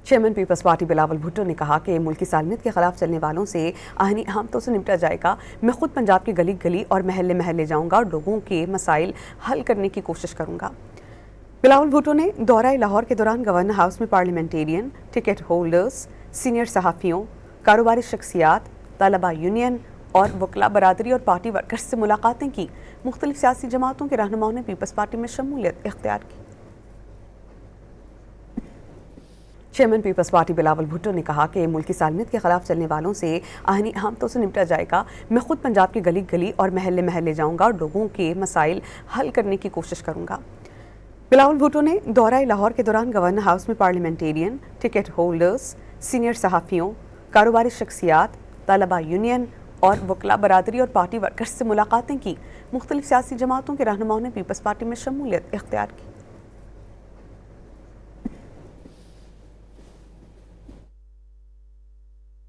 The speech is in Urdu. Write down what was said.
Chairman peoples party Bilawal Bhutto نے کہا کہ ملکی سالمیت کے خلاف چلنے والوں سے آہنی احامتوں سے نمٹا جائے گا۔ میں خود پنجاب کے گلی گلی اور محلے محلے جاؤں گا اور لوگوں کے مسائل حل کرنے کی کوشش کروں گا۔ بلاول بھٹو نے دورہ لاہور کے دوران گورنر ہاؤس میں پارلیمنٹیرین، ٹکٹ ہولڈرز، سینئر صحافیوں، کاروباری شخصیات، طلبہ یونین اور وکلاء برادری اور پارٹی ورکرز سے ملاقاتیں کی۔ مختلف سیاسی جماعتوں کے رہنماؤں نے پیپلز پارٹی میں شمولیت اختیار کی۔ Chairman peoples party Bilawal Bhutto نے کہا کہ ملکی سالمیت کے خلاف چلنے والوں سے آہنی احامتوں سے نمٹا جائے گا۔ میں خود پنجاب کے گلی گلی اور محلے محلے جاؤں گا اور لوگوں کے مسائل حل کرنے کی کوشش کروں گا۔ بلاول بھٹو نے دورہ لاہور کے دوران گورنر ہاؤس میں پارلیمنٹیرین، ٹکٹ ہولڈرز، سینئر صحافیوں، کاروباری شخصیات، طلبہ یونین اور وکلاء برادری اور پارٹی ورکرز سے ملاقاتیں کی۔ مختلف سیاسی جماعتوں کے رہنماؤں نے پیپلز پارٹی میں شمولیت اختیار کی۔